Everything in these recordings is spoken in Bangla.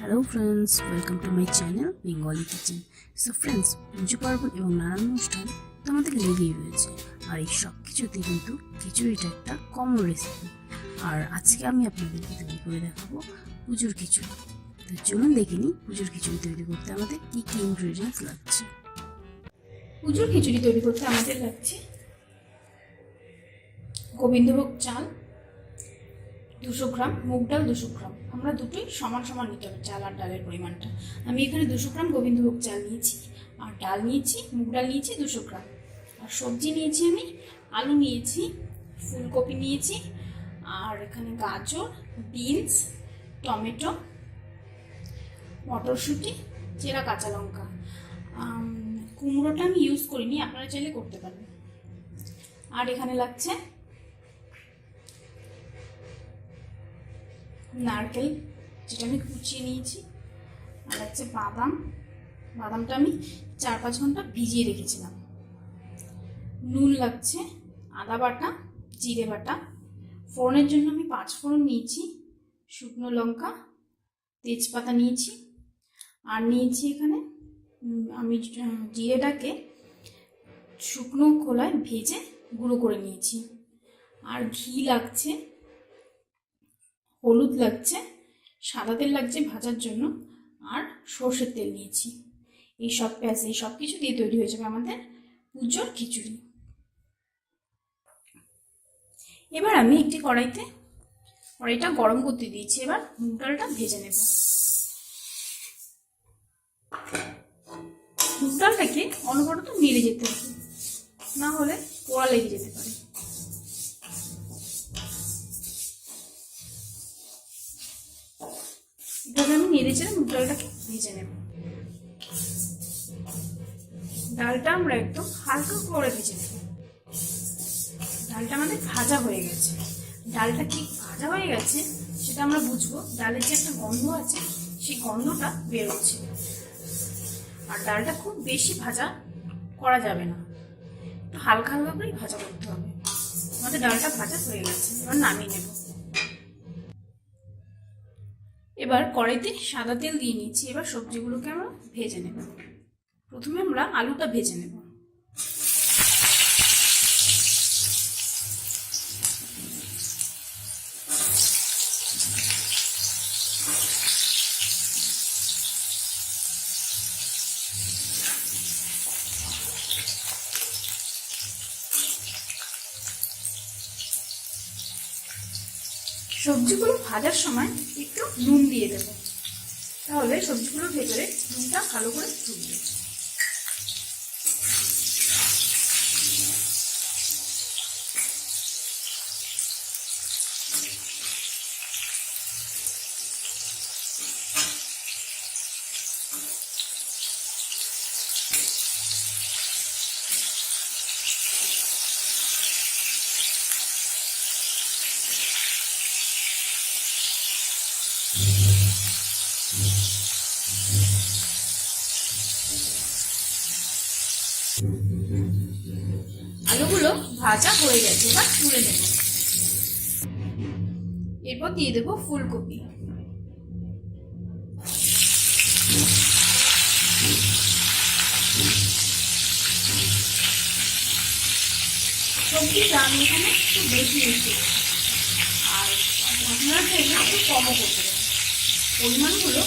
Hello friends, welcome to my channel Bengali kitchen. So friends, পুজো পার্বণ এবং নানান অনুষ্ঠান তো আমাদের লেগেই রয়েছে, আর এই সব কিছুতে কিন্তু খিচুড়িটা একটা কমন রেসিপি। আর আজকে আমি আপনাদেরকে তৈরি করে দেখাবো পুজোর খিচুড়ি। তো চলুন দেখে নিই পুজোর খিচুড়ি তৈরি করতে আমাদের কী কী ইনগ্রেডিয়েন্টস লাগছে। পুজোর খিচুড়ি তৈরি করতে আমাদের লাগছে গোবিন্দভোগ চাল 200 গ্রাম, মুগ ডাল 200 গ্রাম। আমরা দুটোই সমান সমান নিতে হবে, চাল আর ডালের পরিমাণটা। আমি এখানে 200 গ্রাম গোবিন্দভোগ চাল নিয়েছি, আর ডাল নিয়েছি, মুগ ডাল নিয়েছি 200 গ্রাম। আর সবজি নিয়েছি আমি আলু নিয়েছি, ফুলকপি নিয়েছি, আর এখানে গাজর, বিনস, টমেটো, মটরশুঁটি, চেরা কাঁচা লঙ্কা। কুমড়োটা আমি ইউজ করিনি, আপনারা চাইলে করতে পারেন। আর এখানে লাগছে নারকেল, যেটা আমি কুচিয়ে নিয়েছি। আর লাগছে বাদাম, বাদামটা আমি 4-5 ঘন্টা ভিজিয়ে রেখেছিলাম। নুন লাগছে, আদা বাটা, জিরে বাটা। ফোড়নের জন্য আমি 5 ফোড়ন নিয়েছি, শুকনো লঙ্কা, তেজপাতা নিয়েছি। আর নিয়েছি এখানে আমি জিরেটাকে শুকনো খোলায় ভেজে গুঁড়ো করে নিয়েছি। আর ঘি লাগছে, হলুদ লাগছে, সাদা তেল লাগছে ভাজার জন্য, আর সর্ষের তেল নিয়েছি। এই সব কিছু দিয়ে তৈরি হয়ে যাবে আমাদের পুজোর খিচুড়ি। এবার আমি একটি কড়াইটা গরম করতে দিয়েছি। এবার মুগ ডালটা ভেজে নেব। মুগ ডালটাকে অনবরত নেড়ে যেতে হবে, না হলে পোড়া লেগে যেতে পারে। এভাবে আমি নেড়ে চেড়ে মুগ ডালটাকে ভেজে নেব। ডালটা আমরা একদম হালকা করে ভেজে নেব। ডালটা আমাদের ভাজা হয়ে গেছে। ডালটা কি ভাজা হয়ে গেছে সেটা আমরা বুঝবো, ডালের যে একটা গন্ধ আছে সেই গন্ধটা বেরোচ্ছে। আর ডালটা খুব বেশি ভাজা করা যাবে না, একটু হালকা হালকা করেই ভাজা করতে হবে। আমাদের ডালটা ভাজা হয়ে গেছে, এবার নামিয়ে নেব। এবার কড়াইতে সাদা তেল দিয়ে নিচ্ছি। এবার সবজিগুলোকে আমরা ভেজে নেব। প্রথমে আমরা আলুটা ভেজে নেব। সবজিগুলো ভাজার সময় একটু নুন দিয়ে দেব, তাহলে সবজিগুলোর ভেতরে নুনটা ভালো করে ঢুকবে। আলুগুলো ভাজা হয়ে গেছে, এবার তুলে নেব। এরপর দিয়ে দেবো ফুলকপি। সবজিটা আমি এখানে একটু বেশি দিচ্ছি, আর আপনারা চাইলে একটু কমও করতে পারেন। পরিমাণগুলো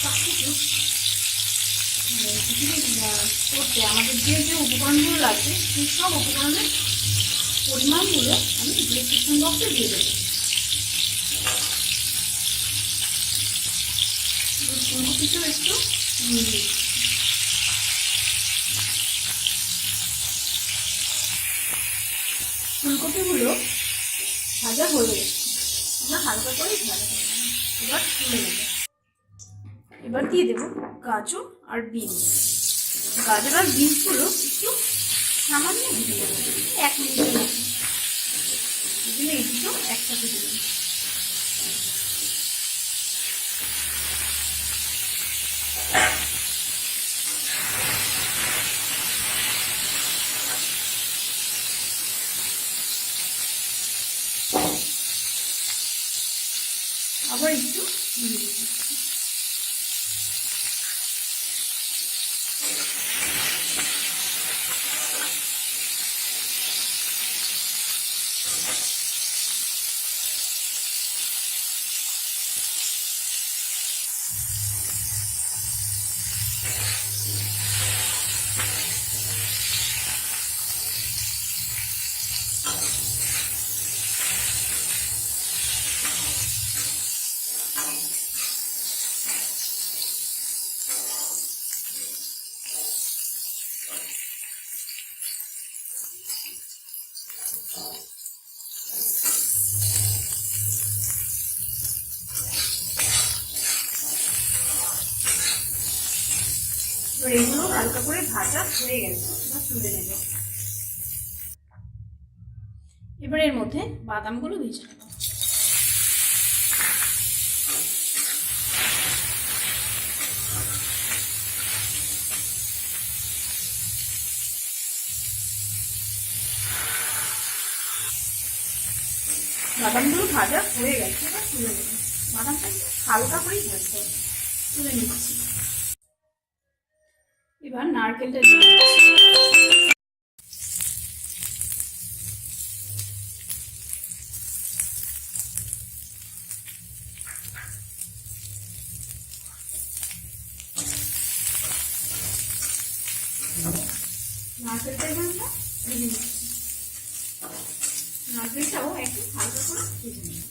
সব কিছু করতে আমাদের যে যে উপকরণগুলো লাগবে সেই সব উপকরণের পরিমাণগুলো আমি ডিসক্রিপশন বক্সে দিয়ে দেবো। ফুলকপিটাও একটু নিয়ে দিচ্ছি। ফুলকপিগুলো ভাজা হয়ে গেছে, আমরা হালকা করে ভাজা করে নেব। এবার তুলে নেব। এবার দিয়ে দেবো গাজর আর বিনস। গাজর আর বিনসগুলো একটু সামান্য ভেজে নেব, 1 মিনিটের মতো। এগুলো একটু একসাথে দিলাম। আবার একটু এগুলো হালকা করে ভাজা হয়ে গেছে, এবার তুলে নেব। এবার এর মধ্যে বাদামগুলো ভেজে নেব। বাদামগুলো ভাজা হয়ে গেছে, এবার তুলে নেব। বাদামটা হালকা করেই ভাজতে হবে, তুলে নিচ্ছি। এবার নারকেলটা দিয়ে দিচ্ছি। নারকেলটা এবার আমরা ভেজে নিচ্ছি। নারকেলটাও একটু হালকা করে ভেজে নিচ্ছি।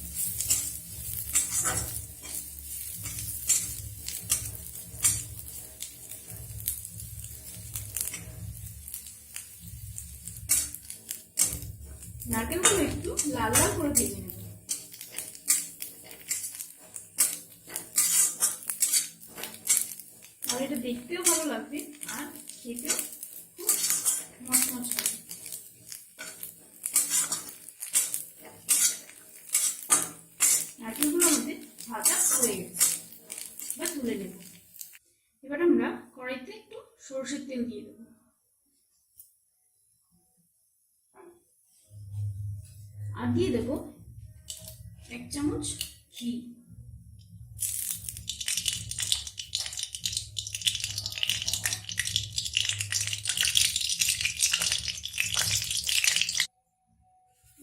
নারকেলগুলো একটু লাল লাল করে ভেজে নেব। আর এটা দেখতেও ভালো লাগবে আর খেতেও খুব মচমচ হবে। নারকেলগুলো আমাদের ভাজা হয়ে গেছে, এবার তুলে নেব। এবার আমরা কড়াইতে একটু সরষের তেল দিয়ে দেবো। আর দিয়ে দেবো 1 চামচ ঘি।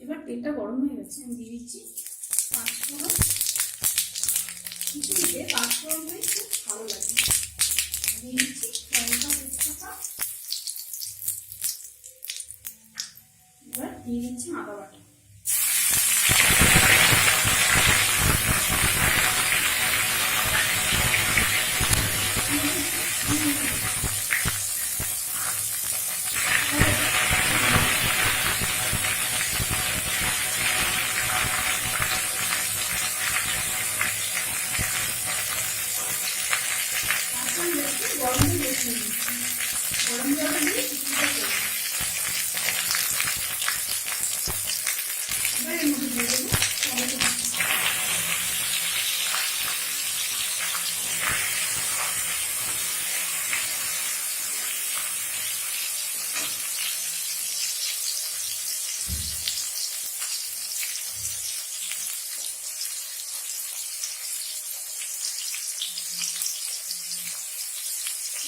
এবার তেলটা গরম হয়ে গেছে, আমি দিয়ে দিচ্ছি 5 ফোড়ন। খিচুড়িতে 5 ফোড়ন হলে খুব ভালো লাগে। দিয়ে দিচ্ছি লঙ্কা তেজপাতা। এবার দিয়ে দিচ্ছি আদা বাটা। গরম জল দিয়ে গরম জল দিয়ে খিচুড়িটা করব। এবার এর মধ্যে দিয়ে দেবো টমেটো কুচি।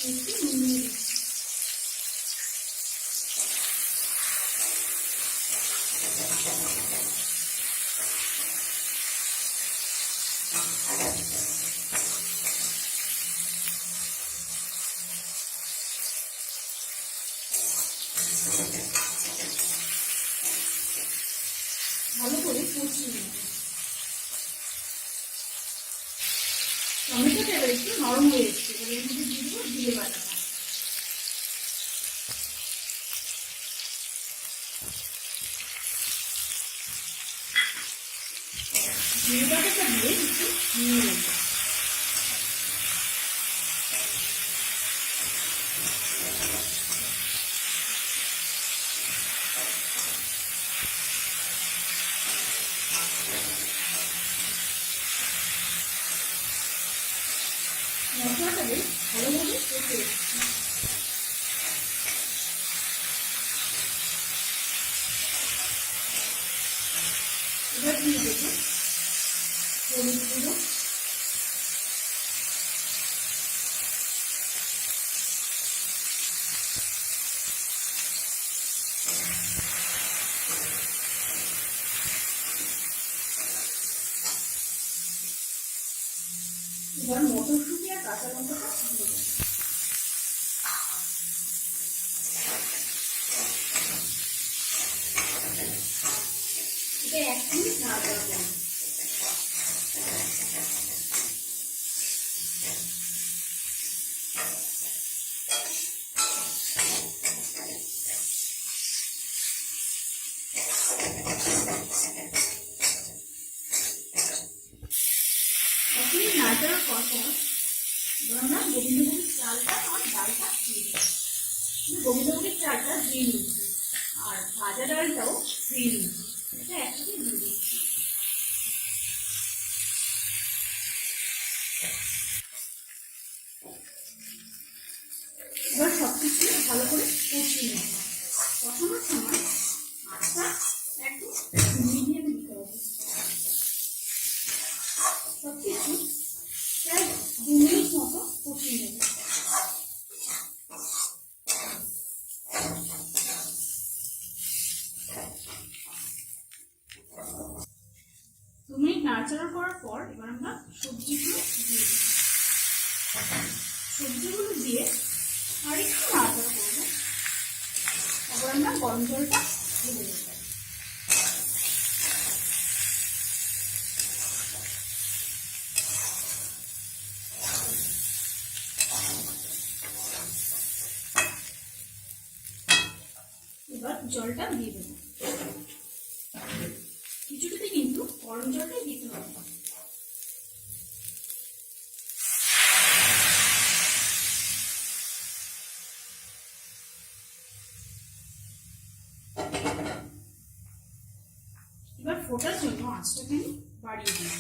একটু নুন দিয়ে দিচ্ছি। ভালো করে কষিয়ে নেব। টমেটোটা এবার একটু নরম হয়ে এসছে, এবার এর মধ্যে দিয়ে দেবো জিরে বাটা। জিরে বাটাটা দিয়ে একটু নিয়ে নেব। মশলাটা বেশ ভালোভাবে কষে এসছে। এবার দিয়ে দেবো হলুদ গুঁড়ো, এবার মটরশুঁটি আর কাঁচা লঙ্কাটা দিয়ে দেবো। এটা 1 মিনিট নাড়াচাড়া করব। নাড়াচাড়ার পর আমরা গোবিন্দভোগের চালটা আর ডালটা দিয়ে দিচ্ছি। গোবিন্দভোগের চালটা দিয়ে নিচ্ছি আর ভাজা ডালটাও দিয়ে নিচ্ছি। এটা একসাথে দিয়ে দিচ্ছি। এবার সব কিছু ভালো করে কষিয়ে নেব। কষানোর সময় আঁচটা একটু মিডিয়ামে দিতে হবে। সব কিছু প্রায় 2 মিনিট মতো কষিয়ে নেব। 2 মিনিট নাড়াচাড়া করার পর এবার আমরা সবজিগুলো দিয়ে দিই। সবজিগুলো দিয়ে আর একটু নাড়াচাড়া করবো। তারপর আমরা গরম জলটা ঢেলে দেবো। এবার জলটা দিয়ে দেবো। খিচুড়িতে কিন্তু গরম জলটাই দিতে হবে। এবার ফোটার জন্য আঁচটাকে আমি বাড়িয়ে দিই।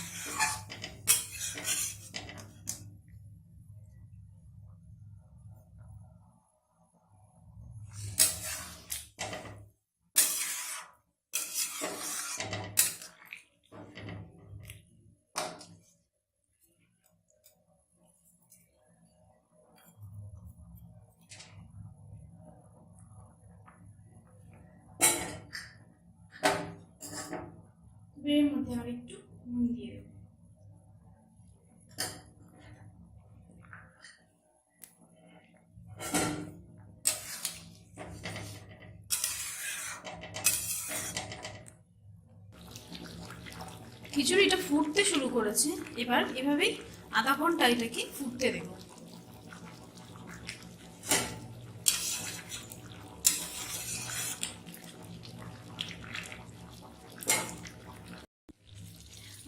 এর মধ্যে আর একটু নুন দিয়ে দেব। খিচুড়িটা ফুটতে শুরু করেছে। এবার এভাবেই আধা ঘন্টা এটাকে ফুটতে দেব।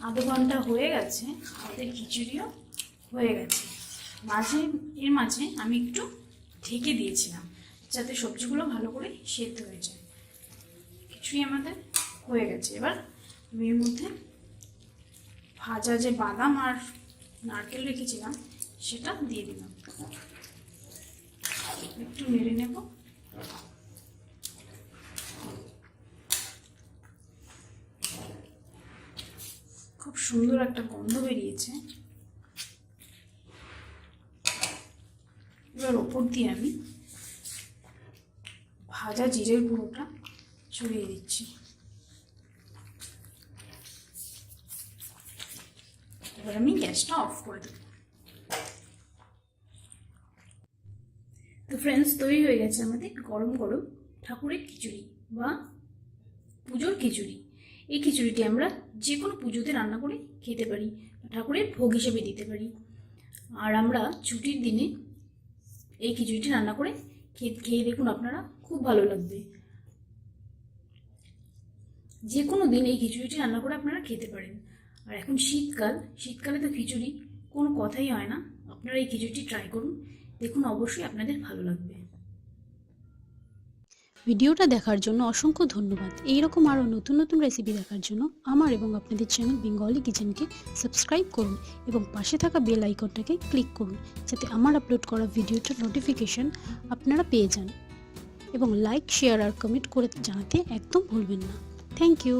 আধা ঘন্টা হয়ে গেছে, আমাদের খিচুড়িও হয়ে গেছে। এর মাঝে আমি একটু ঢেকে দিয়েছিলাম যাতে সবজিগুলো ভালো করে সেদ্ধ হয়ে যায়। খিচুড়ি আমাদের হয়ে গেছে। এবার আমি এর মধ্যে ভাজা যে বাদাম আর নারকেল রেখেছিলাম সেটা দিয়ে দিলাম। একটু নেড়ে নেব। খুব সুন্দর একটা গন্ধ বেরিয়েছে। এবার ওপর দিয়ে আমি ভাজা জিরের গুঁড়োটা ছড়িয়ে দিচ্ছি। এবার আমি গ্যাসটা অফ করে দেব। তো ফ্রেন্ডস, তৈরি হয়ে গেছে আমাদের গরম গরম ঠাকুরের খিচুড়ি বা পুজোর খিচুড়ি। এই খিচুড়িটি আমরা যে কোনো পুজোতে রান্না করে খেতে পারি, ঠাকুরের ভোগ হিসেবে দিতে পারি। আর আমরা ছুটির দিনে এই খিচুড়িটি রান্না করে খেয়ে দেখুন, আপনারা খুব ভালো লাগবে। যে কোনো দিন এই খিচুড়িটি রান্না করে আপনারা খেতে পারেন। আর এখন শীতকালে তো খিচুড়ি কোনো কথাই হয় না। আপনারা এই খিচুড়িটি ট্রাই করুন, দেখুন অবশ্যই আপনাদের ভালো লাগবে। ভিডিওটা দেখার জন্য অসংখ্য ধন্যবাদ। এইরকম আরও নতুন নতুন রেসিপি দেখার জন্য আমার এবং আপনাদের চ্যানেল বেঙ্গলি কিচেনকে সাবস্ক্রাইব করুন এবং পাশে থাকা বেল আইকনটাকে ক্লিক করুন যাতে আমার আপলোড করা ভিডিওটার নোটিফিকেশন আপনারা পেয়ে যান। এবং লাইক, শেয়ার আর কমেন্ট করে জানাতে একদম ভুলবেন না। Thank you.